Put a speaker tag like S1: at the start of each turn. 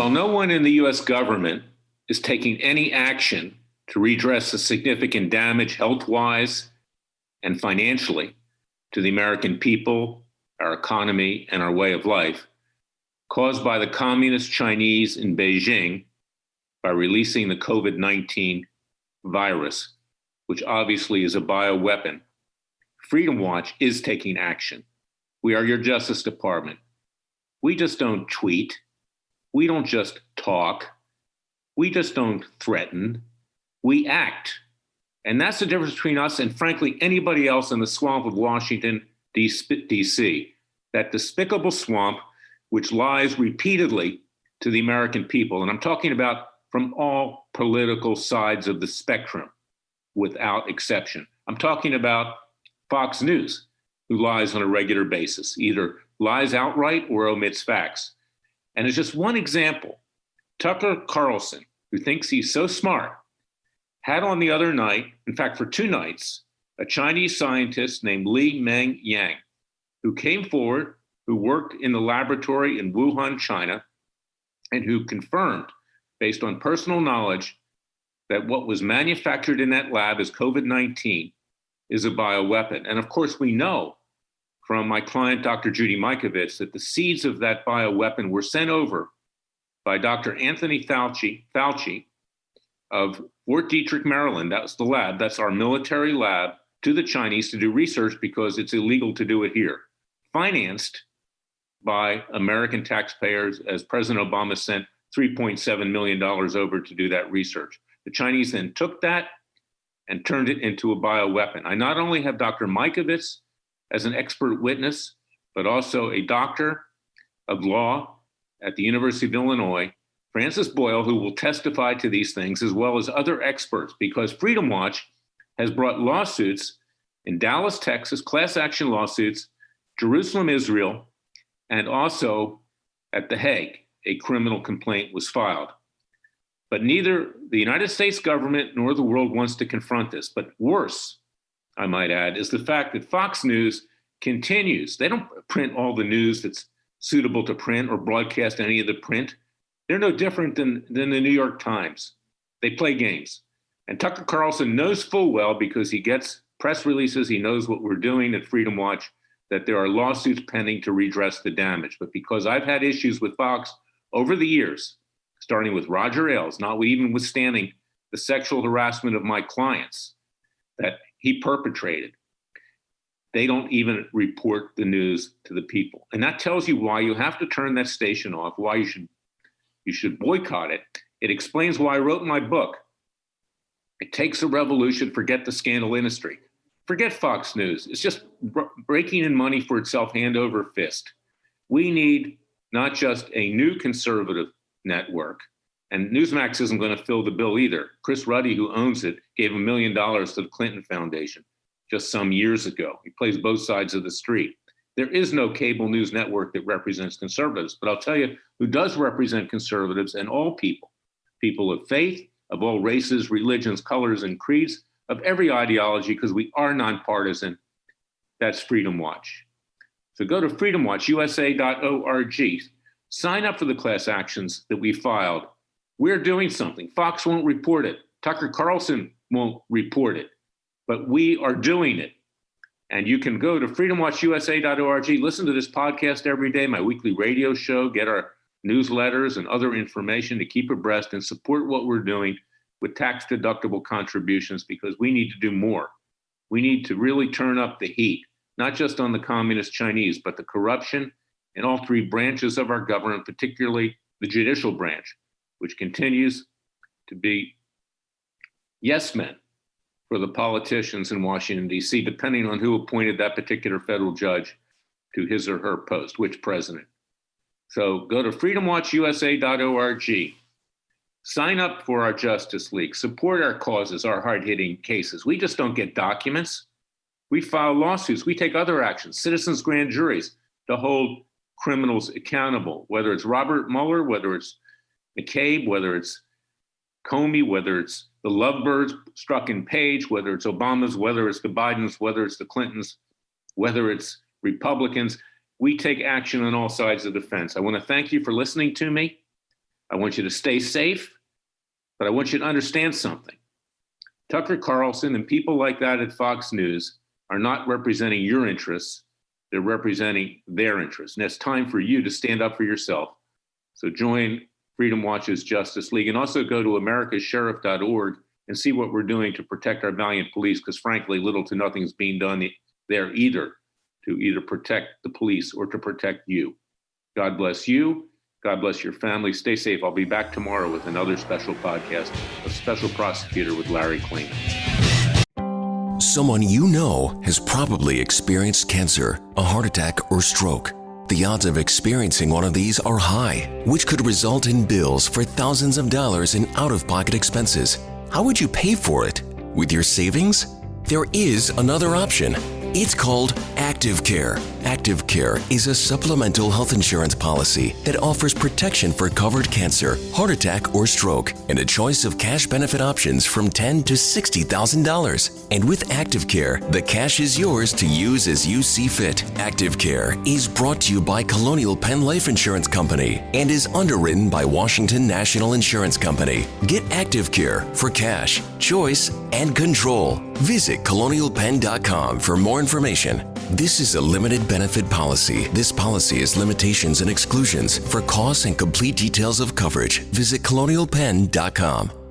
S1: While no one in the U.S. government is taking any action to redress the significant damage health-wise and financially to the American people, our economy, and our way of life caused by the communist Chinese in Beijing by releasing the COVID-19 virus, which obviously is a bioweapon, Freedom Watch is taking action. We are your Justice Department. We just don't tweet. We don't just talk. We just don't threaten. We act. And that's the difference between us and, frankly, anybody else in the swamp of Washington, D.C., that despicable swamp which lies repeatedly to the American people. And I'm talking about from all political sides of the spectrum, without exception. I'm talking about Fox News, who lies on a regular basis, either lies outright or omits facts. And it's just one example. Tucker Carlson, who thinks he's so smart, had on the other night, in fact, for 2 nights, a Chinese scientist named Li Meng Yang, who came forward, who worked in the laboratory in Wuhan, China, and who confirmed, based on personal knowledge, that what was manufactured in that lab as COVID-19 is a bioweapon. And of course, we know from my client, Dr. Judy Mikovits, that the seeds of that bioweapon were sent over by Dr. Anthony Fauci of Fort Detrick, Maryland. That was the lab. That's our military lab, to the Chinese to do research because it's illegal to do it here. Financed by American taxpayers, as President Obama sent $3.7 million over to do that research. The Chinese then took that and turned it into a bioweapon. I not only have Dr. Mikovits as an expert witness, but also a doctor of law at the University of Illinois, Francis Boyle, who will testify to these things, as well as other experts, because Freedom Watch has brought lawsuits in Dallas, Texas, class action lawsuits, Jerusalem, Israel, and also at The Hague, a criminal complaint was filed. But neither the United States government nor the world wants to confront this. But worse, I might add, is the fact that Fox News continues. They don't print all the news that's suitable to print or broadcast any of the print. They're no different than the New York Times. They play games. And Tucker Carlson knows full well, because he gets press releases, he knows what we're doing at Freedom Watch, that there are lawsuits pending to redress the damage. But because I've had issues with Fox over the years, starting with Roger Ailes, not even withstanding the sexual harassment of my clients that he perpetrated, they don't even report the news to the people. And that tells you why you have to turn that station off, why you should boycott it. It explains why I wrote in my book, It Takes a Revolution, Forget the Scandal Industry. Forget Fox News. It's just raking in money for itself hand over fist. We need not just a new conservative network, and Newsmax isn't going to fill the bill either. Chris Ruddy, who owns it, gave $1 million to the Clinton Foundation just some years ago. He plays both sides of the street. There is no cable news network that represents conservatives, but I'll tell you who does represent conservatives and all people, people of faith, of all races, religions, colors, and creeds, of every ideology, because we are nonpartisan. That's Freedom Watch. So go to freedomwatchusa.org. Sign up for the class actions that we filed. We're doing something. Fox won't report it. Tucker Carlson won't report it. But we are doing it. And you can go to freedomwatchusa.org, listen to this podcast every day, my weekly radio show, get our newsletters and other information to keep abreast and support what we're doing with tax-deductible contributions, because we need to do more. We need to really turn up the heat, not just on the communist Chinese, but the corruption in all 3 branches of our government, particularly the judicial branch, which continues to be yes men for the politicians in Washington, D.C., depending on who appointed that particular federal judge to his or her post, which president. So go to freedomwatchusa.org. Sign up for our Justice League. Support our causes, our hard-hitting cases. We just don't get documents. We file lawsuits. We take other actions, citizens' grand juries, to hold criminals accountable, whether it's Robert Mueller, whether it's McCabe, whether it's Comey, whether it's the lovebirds struck in Page, whether it's Obama's, whether it's the Bidens, whether it's the Clintons, whether it's Republicans. We take action on all sides of the fence. I want to thank you for listening to me. I want you to stay safe, but I want you to understand something. Tucker Carlson and people like that at Fox News are not representing your interests. They're representing their interests. And it's time for you to stand up for yourself. So join Freedom Watch's Justice League, and also go to americasheriff.org and see what we're doing to protect our valiant police, because frankly, little to nothing is being done there either to either protect the police or to protect you. God bless you. God bless your family. Stay safe. I'll be back tomorrow with another special podcast, A Special Prosecutor with Larry Klayman.
S2: Someone you know has probably experienced cancer, a heart attack, or stroke. The odds of experiencing one of these are high, which could result in bills for thousands of dollars in out-of-pocket expenses. How would you pay for it? With your savings? There is another option. It's called Active Care. Active Care is a supplemental health insurance policy that offers protection for covered cancer, heart attack, or stroke, and a choice of cash benefit options from $10,000 to $60,000. And with Active Care, the cash is yours to use as you see fit. Active Care is brought to you by Colonial Penn Life Insurance Company and is underwritten by Washington National Insurance Company. Get Active Care for cash, choice, and control. Visit colonialpenn.com for more information. This is a limited benefit policy. This policy has limitations and exclusions. For costs and complete details of coverage, visit colonialpenn.com.